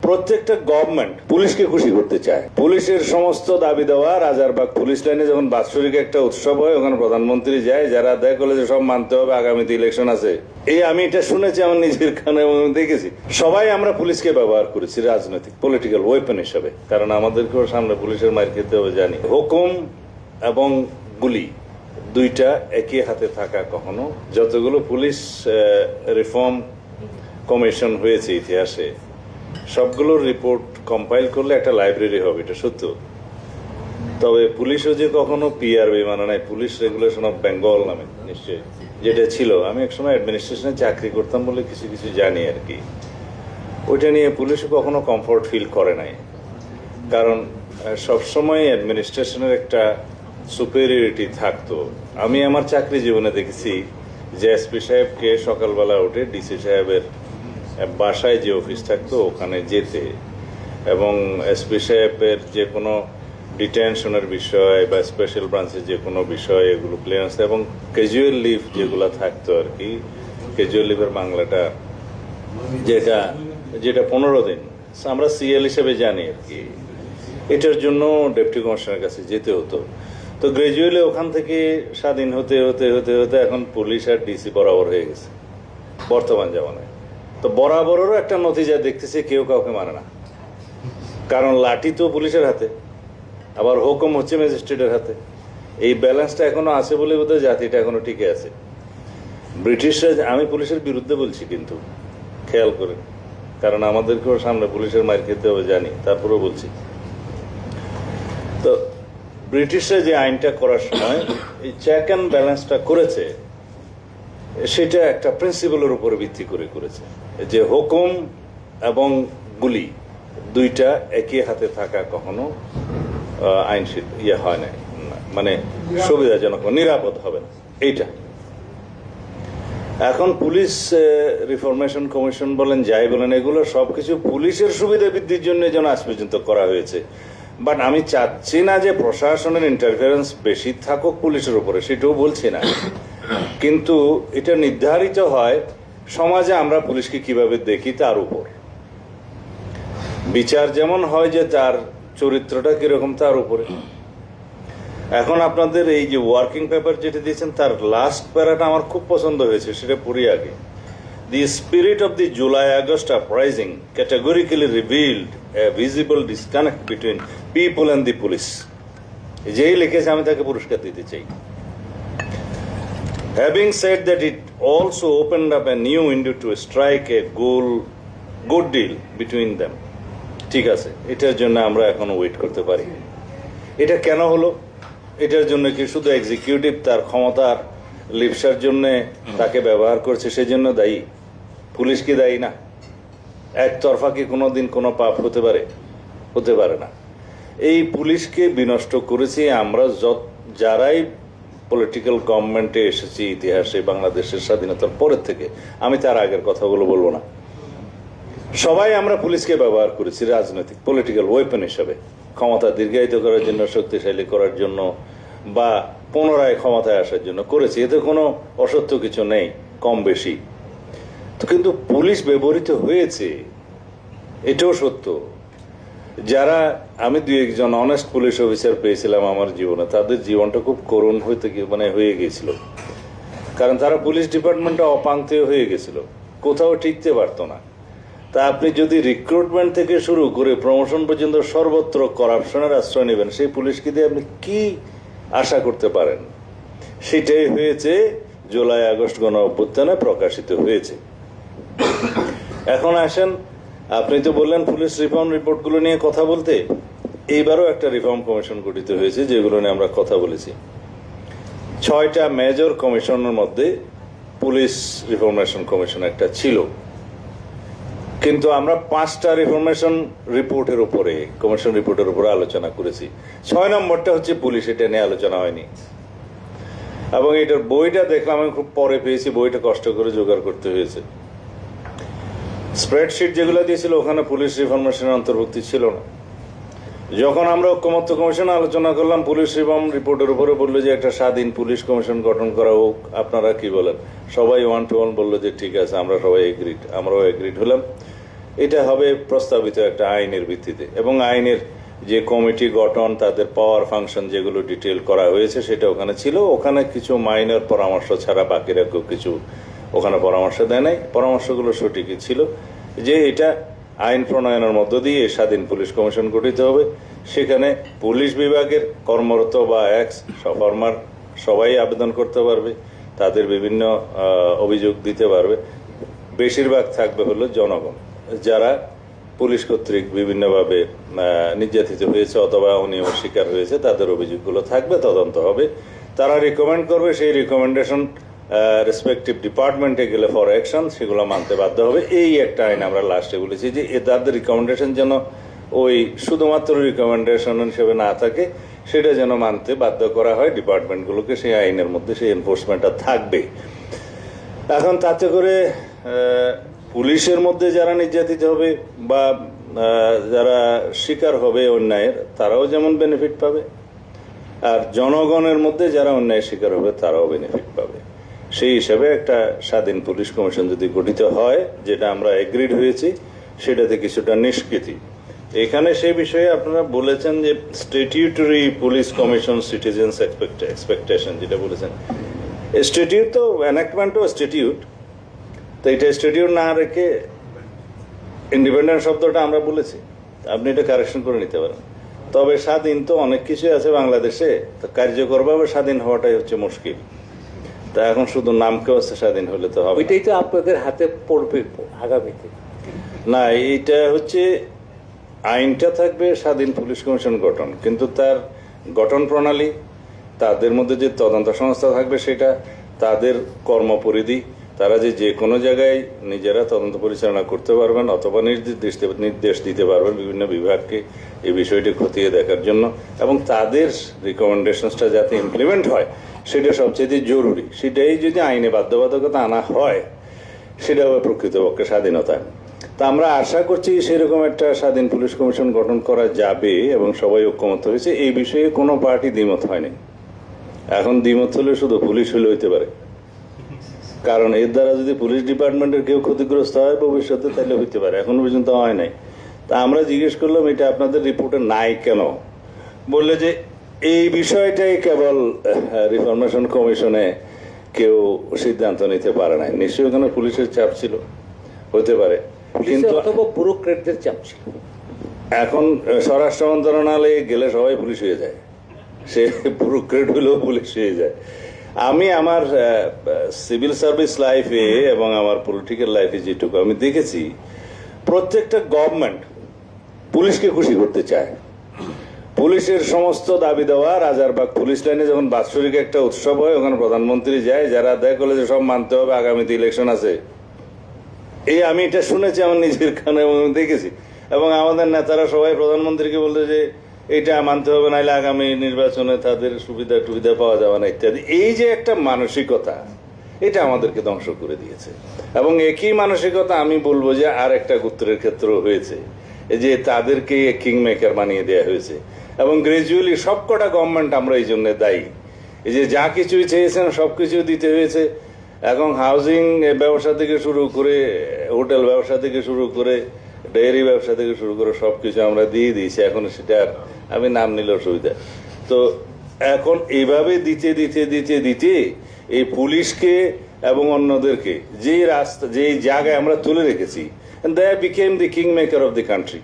প্রত্যেকটা গভর্নমেন্ট পুলিশকে খুশি করতে চায়। পুলিশের সমস্ত দাবি দেওয়া রাজারবাগ পুলিশ লাইনে যখন বাৎসরিক একটা উৎসব হয়, ওখানে প্রধানমন্ত্রী যায়, যারা আদায় করলে যে সব মানতে হবে, আগামীতে ইলেকশন আছে, এই আমি এটা শুনেছি আমার নিজের কানে দেখেছি। সবাই আমরা পুলিশকে ব্যবহার করেছি রাজনৈতিক পলিটিক্যাল ওয়েপন হিসাবে, কারণ আমাদেরকেও সামনে পুলিশের মার খেতে হবে জানি। হুকুম এবং গুলি দুইটা একই হাতে থাকা কখনো। যতগুলো পুলিশ রিফর্ম কমিশন হয়েছে ইতিহাসে, সবগুলোর রিপোর্ট কম্পাইল করলে একটা লাইব্রেরি হবে, এটা সত্য। তবে পুলিশও যে কখনো পিআরবি মানে নাই, পুলিশ রেগুলেশন অফ বেঙ্গল নামে নিশ্চয়ই যেটা ছিল, আমি একসময় অ্যাডমিনিস্ট্রেশনে চাকরি করতাম বলে কিছু কিছু জানি আর কি, ওইটা নিয়ে পুলিশও কখনো কমফোর্ট ফিল করে নাই। কারণ সবসময় অ্যাডমিনিস্ট্রেশনের একটা সুপেরিয়রিটি থাকতো। আমি আমার চাকরি জীবনে দেখেছি যে এসপি সাহেবকে সকালবেলা উঠে ডিসি সাহেবের বাসায় যে অফিস থাকতো ওখানে যেতে, এবং এসপি সাহেবের যে কোনো ডিটেনশনের বিষয় বা স্পেশাল ব্রাঞ্চের যে কোনো বিষয় এগুলো ক্লিয়ারেন্স, এবং ক্যাজুয়াল লিভ যেগুলো থাকতো আর কি, ক্যাজুয়াল লিভের বাংলাটা যেটা 15 দিন আমরা সিএল হিসেবে জানি আর কি, এটার জন্য ডেপুটি কমিশনারের কাছে যেতে হতো। তো গ্রাজুয়ালি ওখান থেকে স্বাধীন হতে হতে হতে হতে এখন পুলিশ আর ডিসি বরাবর হয়ে গেছে বর্তমান জামানায়। তো বরাবরেরও একটা নতিজা দেখতেছি, কেউ কাউকে মানে না, কারণ লাঠি তো পুলিশের হাতে, আবার হুকুম হচ্ছে ম্যাজিস্ট্রেটের হাতে। এই ব্যালেন্সটা এখনো আছে বলে বোধহয় জাতিটা এখনো টিকে আছে। ব্রিটিশরা, আমি পুলিশের বিরুদ্ধে বলছি কিন্তু খেয়াল করে, কারণ আমাদেরকেও সামনে পুলিশের মার খেতে হবে জানি, তারপরেও বলছি। তো ব্রিটিশরা যে আইনটা করার সময় এই চেক অ্যান্ড ব্যালেন্সটা করেছে, সেটা একটা প্রিন্সিপালের উপরে ভিত্তি করে করেছে যে হুকুম এবং গুলি দুইটা একই হাতে থাকা কখনো আইন হয় না, মানে সুবিধাজনক নিরাপদ হবে না এইটা। এখন পুলিশ রিফরমেশন কমিশন বলেন যাই বলেন, এগুলো সবকিছু পুলিশের সুবিধা বৃদ্ধির জন্য যেন আজ পর্যন্ত করা হয়েছে। বাট আমি চাচ্ছি না যে প্রশাসনের ইন্টারফারেন্স বেশি থাকুক পুলিশের উপরে, সেটাও বলছি না, কিন্তু এটা নির্ধারিত হয় সমাজে আমরা পুলিশকে কিভাবে দেখি তার উপর। বিচার যেমন হয় যে তার চরিত্রটা কিরকম তার উপরে। এখন আপনাদের এই যে ওয়ার্কিং পেপার যেটা দিয়েছেন, তার লাস্ট প্যারাটা আমার খুব পছন্দ হয়েছে, সেটা পড়ি আগে। The spirit of the July-August uprising categorically revealed a visible disconnect between people and the police. যেই লিখেছে আমি তাকে পুরস্কার দিতে চাই। Having said that, it also opened up a new window to strike a good deal between them. ঠিক আছে, এটার জন্য আমরা এখনো ওয়েট করতে পারি। এটা কেন হলো? এটার জন্য কি শুধু এক্সিকিউটিভ তার ক্ষমতার লিপসার জন্য তাকে ব্যবহার করছে সেজন্য দায়ী? পুলিশ কি দায়ী না? একতরফা কি কোনোদিন কোনো পাপ হতে পারে? হতে পারে না। এই পুলিশকে বিনষ্ট করেছি আমরা যারাই পলিটিক্যাল গভর্নমেন্টে এসেছি ইতিহাসে, বাংলাদেশের স্বাধীনতার পরের থেকে। আমি তার আগের কথাগুলো বলবো না। সবাই আমরা পুলিশকে ব্যবহার করেছি রাজনৈতিক পলিটিক্যাল ওয়েপন হিসাবে, ক্ষমতা দীর্ঘায়িত করার জন্য, শক্তিশালী করার জন্য, বা পুনরায় ক্ষমতায় আসার জন্য করেছি। এতে কোনো অসত্য কিছু নেই, কম বেশি। তো কিন্তু পুলিশ ব্যবহৃত হয়েছে, এটাও সত্য। যারা, আমি 2-1 অনেস্ট পুলিশ অফিসার পেয়েছিলাম আমার জীবনে, তাদের জীবনটা খুব করুণ হয়ে গিয়েছিল, কারণ তারা পুলিশ ডিপার্টমেন্টে অপাঙ্ক্তেয় হয়ে গেছিল, কোথাও টিকতে পারতো না। তা আপনি যদি রিক্রুটমেন্ট থেকে শুরু করে প্রমোশন পর্যন্ত সর্বত্র করাপশনের আশ্রয় নেবেন, সেই পুলিশকে দিয়ে আপনি কি আশা করতে পারেন? সেটাই হয়েছে জুলাই-আগস্ট গণ অভ্যুত্থানে প্রকাশিত হয়েছে। এখন আসেন, আপনি তো বললেন পুলিশ রিফর্ম রিপোর্টগুলো নিয়ে কথা বলতে। এইবারও একটা রিফর্ম কমিশন গঠিত হয়েছে, যেগুলো নিয়ে আমরা কথা বলেছি। 6টা মেজর কমিশনের মধ্যে পুলিশ রিফরমেশন কমিশন একটা ছিল, কিন্তু আমরা 5টা রিফরমেশন রিপোর্টের উপরে, কমিশন রিপোর্টের উপরে আলোচনা করেছি। 6 নম্বরটা হচ্ছে পুলিশ, এটা নিয়ে আলোচনা হয়নি। এবং এটার বইটা দেখলাম আমি খুব পরে পেয়েছি, বইটা কষ্ট করে জোগাড় করতে হয়েছে। স্প্রেডশিট যেগুলো দিয়েছিল ওখানে পুলিশ রিফরমেশনের অন্তর্ভুক্তি ছিল না। যখন আমরা ঐক্যমত্য কমিশন আলোচনা করলাম পুলিশ রিফর্ম রিপোর্টের উপরে, বললো যে একটা স্বাধীন পুলিশ কমিশন গঠন করা হোক, আপনারা কি বলেন? সবাই 1 to 1 বললো যে ঠিক আছে, আমরা সবাই এগ্রিড। আমরাও এগ্রিড হলাম এটা হবে প্রস্তাবিত একটা আইনের ভিত্তিতে, এবং আইনের যে কমিটি গঠন, তাদের পাওয়ার ফাংশন যেগুলো ডিটেল করা হয়েছে সেটা ওখানে ছিল। ওখানে কিছু মাইনর পরামর্শ ছাড়া বাকিরা কেউ কিছু ওখানে পরামর্শ দেয় নাই। পরামর্শগুলো সঠিকই ছিল যে এটা আইন প্রণয়নের মধ্য দিয়ে স্বাধীন পুলিশ কমিশন গঠিত হবে। সেখানে পুলিশ বিভাগের কর্মরত বা এক্স ফর্মার সবাই আবেদন করতে পারবে, তাদের বিভিন্ন অভিযোগ দিতে পারবে। বেশিরভাগ থাকবে হলো জনগণ, যারা পুলিশ কর্তৃক বিভিন্নভাবে নির্যাতিত হয়েছে অথবা অনিয়মের শিকার হয়েছে, তাদের অভিযোগগুলো থাকবে, তদন্ত হবে, তারা রিকমেন্ড করবে, সেই রিকমেন্ডেশন রেসপেক্টিভ ডিপার্টমেন্টে গেলে ফর অ্যাকশন সেগুলো মানতে বাধ্য হবে। এই একটা আইন আমরা লাস্টে বলেছি যে তাদের রিকমেন্ডেশন যেন ওই শুধুমাত্র রিকমেন্ডেশন হিসেবে না থাকে, সেটা যেন মানতে বাধ্য করা হয় ডিপার্টমেন্টগুলোকে। সেই আইনের মধ্যে সেই এনফোর্সমেন্টটা থাকবে। এখন তাতে করে পুলিশের মধ্যে যারা নির্যাতিত হবে বা যারা শিকার হবে অন্যায়ের, তারাও যেমন বেনিফিট পাবে, আর জনগণের মধ্যে যারা অন্যায়ের শিকার হবে তারাও বেনিফিট পাবে। সেই হিসাবে একটা স্বাধীন পুলিশ কমিশন যদি গঠিত হয়, যেটা আমরা এগ্রিড হয়েছি, সেটাতে কিছুটা নিষ্কৃতি। এখানে সেই বিষয়ে আপনারা বলেছেন যে statutory police commission citizens expectation, যেটা বলেছেন স্ট্যাটিউট তো এনাক্টমেন্টও স্ট্যাটিউট, তো এটা স্ট্যাটিউট না রেখে ইন্ডিপেন্ডেন্ট শব্দটা আমরা বলেছি, আপনি এটা কারেকশন করে নিতে পারেন। তবে স্বাধীন তো অনেক কিছু আছে বাংলাদেশে, তো কার্যকরভাবে স্বাধীন হওয়াটাই হচ্ছে মুশকিল। তা এখন শুধু নামকে হচ্ছে স্বাধীন হলে তো হবে, ওইটাই তো আপনাদের হাতে পড়বে আগামীতে। না, এইটা হচ্ছে আইনটা থাকবে স্বাধীন পুলিশ কমিশন গঠন, কিন্তু তার গঠন প্রণালী, তাদের মধ্যে যে তদন্ত সংস্থা থাকবে সেটা, তাদের কর্মপরিধি, তারা যে কোনো জায়গায় নিজেরা তদন্ত পরিচালনা করতে পারবেন অথবা নির্দেশ দিতে পারবেন বিভিন্ন বিভাগকে এই বিষয়টি খতিয়ে দেখার জন্য, এবং তাদের রিকমেন্ডেশনসটা যাতে ইমপ্লিমেন্ট হয় সেটা সবচেয়ে জরুরি। সেটাই যদি আইনে বাধ্যবাধকতা আনা হয়, সেটা হবে প্রকৃতপক্ষে স্বাধীনতা। তা আমরা আশা করছি সেরকম একটা স্বাধীন পুলিশ কমিশন গঠন করা যাবে এবং সবাই ঐক্যমত হয়েছে। এই বিষয়ে কোনো পার্টি দ্বিমত হয়নি। এখন দ্বিমত হলে শুধু পুলিশ হলে হইতে পারে, কারণ এর দ্বারা যদি পুলিশ ডিপার্টমেন্টের কেউ ক্ষতিগ্রস্ত হয় ভবিষ্যতে, তাহলে হইতে পারে, এখনো পর্যন্ত হয় নাই। তা আমরা জিজ্ঞেস করলাম এটা আপনাদের রিপোর্টে নাই কেন, বললে যে এই বিষয়টাই কেবল রিফরমেশন কমিশনে কেউ সিদ্ধান্ত নিতে পারে নাই। নিশ্চয়ই ওখানে পুলিশের চাপ ছিল, হতে পারে, কিন্তু ব্যুরোক্রেটদের চাপ ছিল। এখন স্বরাষ্ট্র মন্ত্রণালয়ে গেলে সবাই পুলিশ হয়ে যায়, সে ব্যুরোক্রেট হলেও পুলিশ হয়ে যায়। আমি আমার সিভিল সার্ভিস লাইফে এবং আমার পলিটিক্যাল লাইফে যেটুকু আমি দেখেছি, প্রত্যেকটা গভর্নমেন্ট পুলিশকে খুশি করতে চায়। পুলিশের সমস্ত দাবি দেওয়া, রাজারবাগ পুলিশ লাইনে যখন বাৎসরিক একটা উৎসব হয়, ওখানে প্রধানমন্ত্রী যায়, যারা আদায় করলে যে সব মানতে হবে, আগামীতে ইলেকশন আছে। এই আমি এটা শুনেছি আমার নিজের কানে এবং দেখেছি, এবং আমাদের নেতারা সবাই প্রধানমন্ত্রীকে বলতে যে এটা মানতে হবে, নাইলে আগামী নির্বাচনে তাদের সুবিধা টুবিধা পাওয়া যাবে না ইত্যাদি। এই যে একটা মানসিকতা, এটা আমাদেরকে ধ্বংস করে দিয়েছে। এবং একই মানসিকতা আমি বলবো যে আর একটা গোত্রের ক্ষেত্রেও হয়েছে, যে তাদেরকে কিং মেকার বানিয়ে দেওয়া হয়েছে। এবং গ্রাজুয়ালি সবকটা গভর্নমেন্ট আমরা এই জন্য দায়ী। এই যে যা কিছুই চেয়েছেন সবকিছু দিতে হয়েছে। এখন হাউজিং ব্যবসা থেকে শুরু করে, হোটেল ব্যবসা থেকে শুরু করে, ডেয়ারি ব্যবসা থেকে শুরু করে সবকিছু আমরা দিয়ে দিয়েছি। এখন সেটা আমি নাম নিলে অসুবিধা। তো এখন এইভাবে দিতে দিতে দিতে দিতে এই পুলিশকে এবং অন্যদেরকে যে রাস্তা, যে জায়গায় আমরা তুলে রেখেছি, they became the king maker of the country.